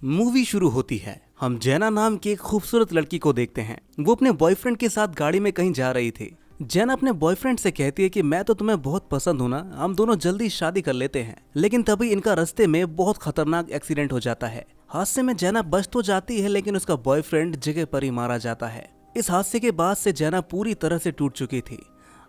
Movie शुरू होती है। हम जैना नाम की एक खूबसूरत लड़की को देखते हैं। वो अपने बॉयफ्रेंड के साथ गाड़ी में कहीं जा रही थी। जैना अपने बॉयफ्रेंड से कहती है कि मैं तो तुम्हें बहुत पसंद हूं ना, हम दोनों जल्दी शादी कर लेते हैं। लेकिन तभी इनका रास्ते में बहुत खतरनाक एक्सीडेंट हो जाता है। हादसे में जैना बच तो जाती है, लेकिन उसका बॉयफ्रेंड जगह पर ही मारा जाता है। इस हादसे के बाद से जैना पूरी तरह से टूट चुकी थी।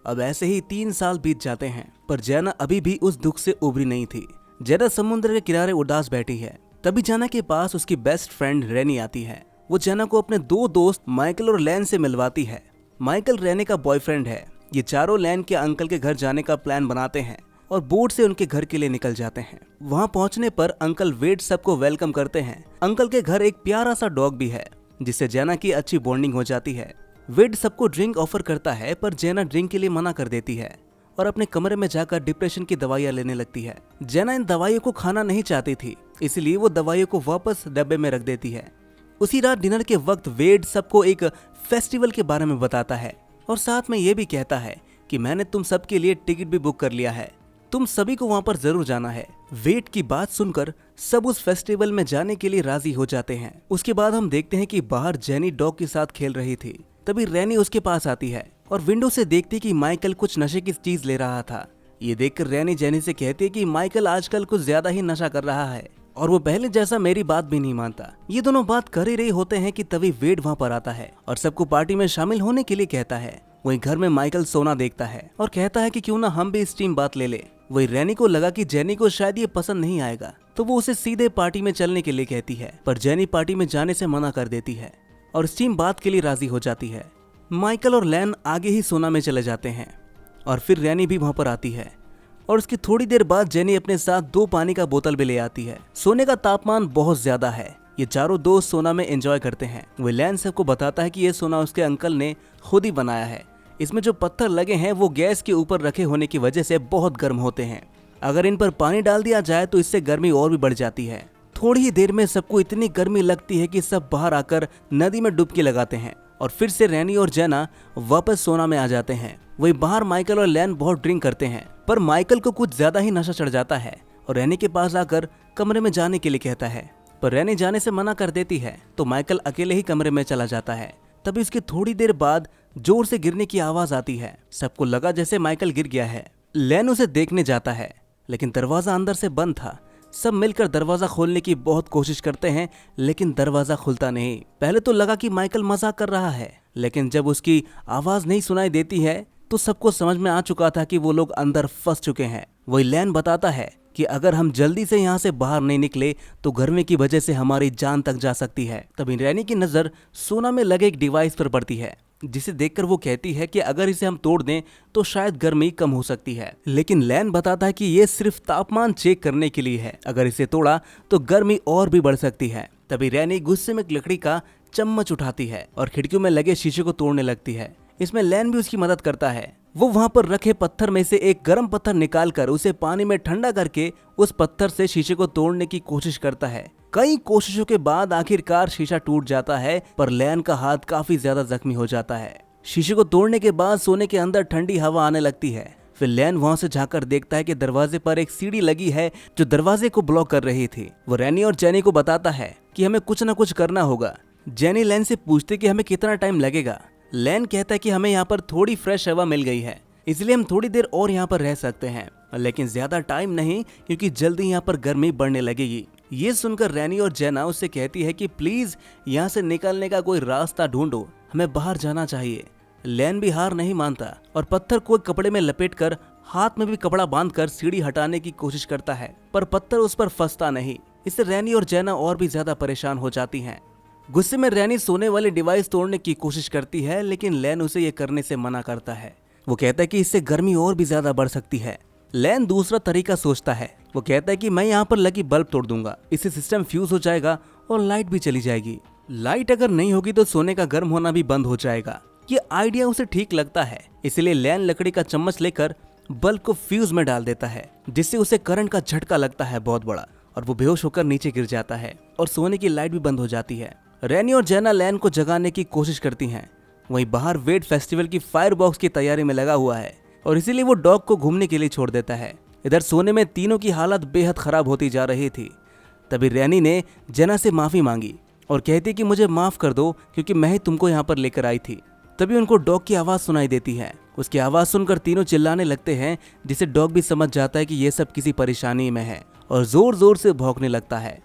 अब ऐसे ही 3 साल बीत जाते हैं, पर जैना अभी भी उस दुख से उभरी नहीं थी। जैना समुद्र के किनारे उदास बैठी है। तभी जैना के पास उसकी बेस्ट फ्रेंड रैनी आती है। वो जैना को अपने 2 दोस्त माइकल और लैन से मिलवाती है। माइकल रैनी का बॉयफ्रेंड है। ये चारों लैन के अंकल के घर जाने का प्लान बनाते हैं और बोट से उनके घर के लिए निकल जाते हैं। वहाँ पहुँचने पर अंकल वेड सबको वेलकम करते हैं। अंकल के घर एक प्यारा सा डॉग भी है, जिससे जैना की अच्छी बॉन्डिंग हो जाती है। वेड सबको ड्रिंक ऑफर करता है, पर जैना ड्रिंक के लिए मना कर देती है और अपने कमरे में जाकर डिप्रेशन की दवाइयाँ लेने लगती है। जैना इन दवाइयों को खाना नहीं चाहती थी, इसलिए वो दवाइयों को वापस डब्बे में रख देती है। उसी रात डिनर के वक्त वेड सबको एक फेस्टिवल के बारे में बताता है और साथ में ये भी कहता है कि मैंने तुम सबके लिए टिकट भी बुक कर लिया है, तुम सभी को वहाँ पर जरूर जाना है। वेड की बात सुनकर सब उस फेस्टिवल में जाने के लिए राजी हो जाते हैं। उसके बाद हम देखते हैं कि बाहर जेनी डॉग के साथ खेल रही थी। तभी रैनी उसके पास आती है और विंडो से देखती कि माइकल कुछ नशे की चीज ले रहा था। ये देखकर रैनी जेनी से कहती है कि माइकल आजकल कुछ ज्यादा ही नशा कर रहा है और वो पहले जैसा मेरी बात भी नहीं मानता। ये दोनों बात कर ही रहे होते हैं कि तभी वेड वहाँ पर आता है और सबको पार्टी में शामिल होने के लिए कहता है। वहीं घर में माइकल सोना देखता है और कहता है कि क्यों ना हम भी इस टीम बात ले ले। वही रैनी को लगा कि जेनी को शायद ये पसंद नहीं आएगा, तो वो उसे सीधे पार्टी में चलने के लिए कहती है, पर जेनी पार्टी में जाने से मना कर देती है और स्टीम बात के लिए राजी हो जाती है। माइकल और लैन आगे ही सोना में चले जाते हैं और फिर रैनी भी वहां पर आती है और उसकी थोड़ी देर बाद जेनी अपने साथ 2 पानी का बोतल भी ले आती है। सोने का तापमान बहुत ज्यादा है। ये चारों दोस्त सोना में एंजॉय करते हैं। वो लैन सबको बताता है कि ये सोना उसके अंकल ने खुद ही बनाया है। इसमें जो पत्थर लगे हैं वो गैस के ऊपर रखे होने की वजह से बहुत गर्म होते हैं। अगर इन पर पानी डाल दिया जाए तो इससे गर्मी और भी बढ़ जाती है। थोड़ी ही देर में सबको इतनी गर्मी लगती है कि सब बाहर आकर नदी में डुबकी लगाते हैं और फिर से रैनी और जैना वापस सोना में आ जाते हैं। वही बाहर माइकल और लैन बहुत ड्रिंक करते हैं, पर माइकल को कुछ ज्यादा ही नशा चढ़ जाता है और रैनी के पास आकर कमरे में जाने के लिए कहता है, पर रैनी जाने से मना कर देती है तो माइकल अकेले ही कमरे में चला जाता है। तभी उसकी थोड़ी देर बाद जोर से गिरने की आवाज आती है। सबको लगा जैसे माइकल गिर गया है। लैन उसे देखने जाता है, लेकिन दरवाजा अंदर से बंद था। सब मिलकर दरवाजा खोलने की बहुत कोशिश करते हैं, लेकिन दरवाजा खुलता नहीं। पहले तो लगा कि माइकल मजाक कर रहा है, लेकिन जब उसकी आवाज नहीं सुनाई देती है तो सबको समझ में आ चुका था कि वो लोग अंदर फंस चुके हैं। वही लैन बताता है कि अगर हम जल्दी से यहाँ से बाहर नहीं निकले तो गर्मी की वजह से हमारी जान तक जा सकती है। तभी रैनी की नजर सोना में लगे एक डिवाइस पर पड़ती है, जिसे देखकर वो कहती है कि अगर इसे हम तोड़ दें तो शायद गर्मी कम हो सकती है। लेकिन लैन बताता है कि ये सिर्फ तापमान चेक करने के लिए है, अगर इसे तोड़ा तो गर्मी और भी बढ़ सकती है। तभी रैनी गुस्से में एक लकड़ी का चम्मच उठाती है और खिड़कियों में लगे शीशे को तोड़ने लगती है। इसमें लैन भी उसकी मदद करता है। वो वहाँ पर रखे पत्थर में से एक गर्म पत्थर निकालकर उसे पानी में ठंडा करके उस पत्थर से शीशे को तोड़ने की कोशिश करता है। कई कोशिशों के बाद आखिरकार शीशा टूट जाता है, पर लैन का हाथ काफी ज्यादा जख्मी हो जाता है। शीशे को तोड़ने के बाद सोने के अंदर ठंडी हवा आने लगती है। फिर लैन वहां से झांककर देखता है कि दरवाजे पर एक सीढ़ी लगी है जो दरवाजे को ब्लॉक कर रही थी। वो रैनी और जेनी को बताता है कि हमें कुछ न कुछ करना होगा। जेनी लैन से पूछती कि हमें कितना टाइम लगेगा। लैन कहता है कि हमें यहाँ पर थोड़ी फ्रेश हवा मिल गई है, इसलिए हम थोड़ी देर और यहाँ पर रह सकते हैं, लेकिन ज्यादा टाइम नहीं, क्योंकि जल्दी यहाँ पर गर्मी बढ़ने लगेगी। ये सुनकर रैनी और जैना उससे कहती है कि प्लीज यहाँ से निकलने का कोई रास्ता ढूंढो, हमें बाहर जाना चाहिए। लैन भी हार नहीं मानता और पत्थर को कपड़े में लपेटकर हाथ में भी कपड़ा बांधकर सीढ़ी हटाने की कोशिश करता है, पर पत्थर उस पर फंसता नहीं। इससे रैनी और जैना और भी ज्यादा परेशान हो जाती हैं। गुस्से में रैनी सोने वाली डिवाइस तोड़ने की कोशिश करती है, लेकिन लैन उसे ये करने से मना करता है। वो कहता है कि इससे गर्मी और भी ज्यादा बढ़ सकती है। लैन दूसरा तरीका सोचता है। वो कहता है कि मैं यहाँ पर लगी बल्ब तोड़ दूंगा, इससे सिस्टम फ्यूज हो जाएगा और लाइट भी चली जाएगी। लाइट अगर नहीं होगी तो सोने का गर्म होना भी बंद हो जाएगा। ये आइडिया उसे ठीक लगता है, इसलिए लैन लकड़ी का चम्मच लेकर बल्ब को फ्यूज में डाल देता है, जिससे उसे करंट का झटका लगता है बहुत बड़ा और वो बेहोश होकर नीचे गिर जाता है और सोने की लाइट भी बंद हो जाती है। रैनी और जैना लैन को जगाने की कोशिश करती हैं। वहीं बाहर वेड फेस्टिवल की फायर बॉक्स की तैयारी में लगा हुआ है और इसीलिए वो डॉग को घूमने के लिए छोड़ देता है। इधर सोने में तीनों की हालत बेहद खराब होती जा रही थी। तभी रैनी ने जेना से माफी मांगी और कहती कि मुझे माफ कर दो क्योंकि मैं ही तुमको यहाँ पर लेकर आई थी। तभी उनको डॉग की आवाज सुनाई देती है। उसकी आवाज सुनकर तीनों चिल्लाने लगते हैं, जिससे डॉग भी समझ जाता है कि ये सब किसी परेशानी में है और जोर जोर से भौंकने लगता है।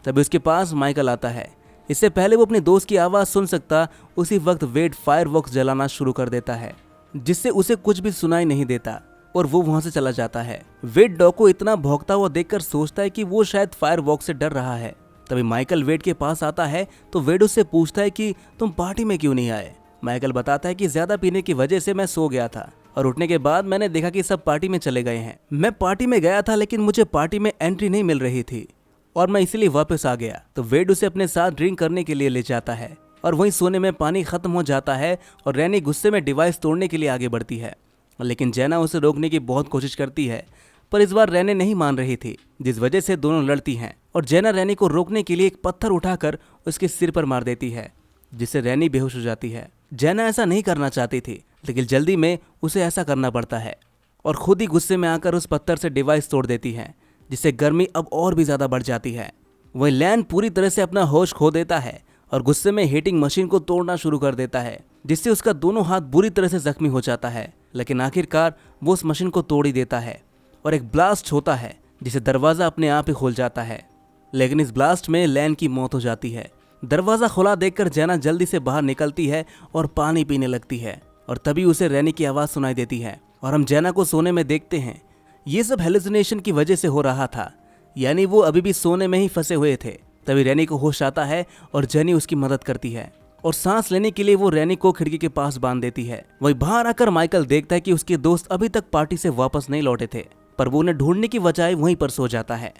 तभी उसके पास माइकल आता है। इससे पहले वो अपने दोस्त की आवाज सुन सकता, उसी वक्त वेड फायरवर्क्स जलाना शुरू कर देता है, जिससे उसे कुछ भी सुनाई नहीं देता और वो वहां से चला जाता है। वेड डॉग को इतना भौंकता हुआ देखकर सोचता है कि वो शायद फायरवर्क्स से डर रहा है। तभी माइकल वेड के पास आता है तो वेड उससे पूछता है कि तुम पार्टी में क्यों नहीं आए। माइकल बताता है कि ज्यादा पीने की वजह से मैं सो गया था और उठने के बाद मैंने देखा कि सब पार्टी में चले गए हैं। मैं पार्टी में गया था लेकिन मुझे पार्टी में एंट्री नहीं मिल रही थी और मैं इसीलिए वापस आ गया। तो वेड उसे अपने साथ ड्रिंक करने के लिए ले जाता है और वहीं सोने में पानी खत्म हो जाता है और रैनी गुस्से में डिवाइस तोड़ने के लिए आगे बढ़ती है, लेकिन जेना उसे रोकने की बहुत कोशिश करती है, पर इस बार रैनी नहीं मान रही थी, जिस वजह से दोनों लड़ती हैं और जेना रैनी को रोकने के लिए एक पत्थर उठाकर उसके सिर पर मार देती है, जिससे रैनी बेहोश हो जाती है। जेना ऐसा नहीं करना चाहती थी, लेकिन जल्दी में उसे ऐसा करना पड़ता है और खुद ही गुस्से में आकर उस पत्थर से डिवाइस तोड़ देती है, जिससे गर्मी अब और भी ज्यादा बढ़ जाती है। वहीं लैन पूरी तरह से अपना होश खो देता है और गुस्से में हीटिंग मशीन को तोड़ना शुरू कर देता है, जिससे उसका दोनों हाथ बुरी तरह से जख्मी हो जाता है। लेकिन आखिरकार वो उस मशीन को तोड़ ही देता है और एक ब्लास्ट होता है, जिसे दरवाजा अपने आप ही खोल जाता है। लेकिन इस ब्लास्ट में लैन की मौत हो जाती है। दरवाजा खुला देखकर जेना जल्दी से बाहर निकलती है और पानी पीने लगती है और तभी उसे रैनी की आवाज सुनाई देती है और हम जेना को सोने में देखते हैं। ये सब हेलुसिनेशन की वजह से हो रहा था, यानी वो अभी भी सोने में ही फंसे हुए थे। तभी रैनी को होश आता है और जेनी उसकी मदद करती है और सांस लेने के लिए वो रैनी को खिड़की के पास बांध देती है। वही बाहर आकर माइकल देखता है कि उसके दोस्त अभी तक पार्टी से वापस नहीं लौटे थे, पर वो उन्हें ढूंढने की बजाय वहीं पर सो जाता है।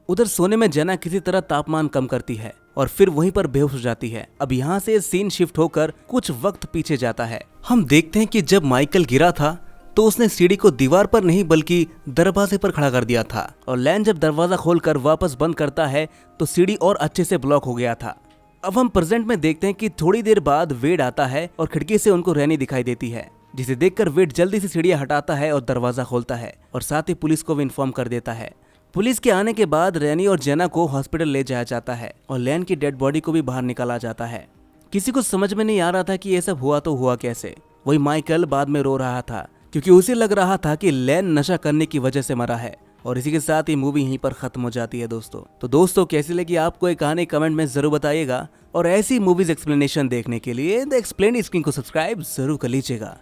उधर सोने में जेना किसी तरह तापमान कम करती है और फिर वहीं पर बेहोश हो जाती है। अब यहाँ से सीन शिफ्ट होकर कुछ वक्त पीछे जाता है। हम देखते हैं कि जब माइकल गिरा था तो उसने सीढ़ी को दीवार पर नहीं बल्कि दरवाजे पर खड़ा कर दिया था और लैन जब दरवाजा खोलकर वापस बंद करता है तो सीढ़ी और अच्छे से ब्लॉक हो गया था। अब हम प्रेजेंट में देखते हैं कि थोड़ी देर बाद वेड आता है और खिड़की से उनको रैनी दिखाई देती है, जिसे देखकर वेड जल्दी से सीढ़ियां हटाता है और दरवाजा खोलता है और साथ ही पुलिस को भी इन्फॉर्म कर देता है। पुलिस के आने के बाद रैनी और जेना को हॉस्पिटल ले जाया जाता है और लैन की डेड बॉडी को भी बाहर निकाला जाता है। किसी को समझ में नहीं आ रहा था कि ये सब हुआ तो हुआ कैसे। वही माइकल बाद में रो रहा था क्योंकि उसे लग रहा था कि लैन नशा करने की वजह से मरा है। और इसी के साथ ही मूवी यहीं पर खत्म हो जाती है दोस्तों। तो दोस्तों कैसी लगी आपको ये कहानी कमेंट में जरूर बताइएगा और ऐसी मूवीज एक्सप्लेनेशन देखने के लिए द एक्सप्लेन स्क्रीन को सब्सक्राइब जरूर कर लीजिएगा।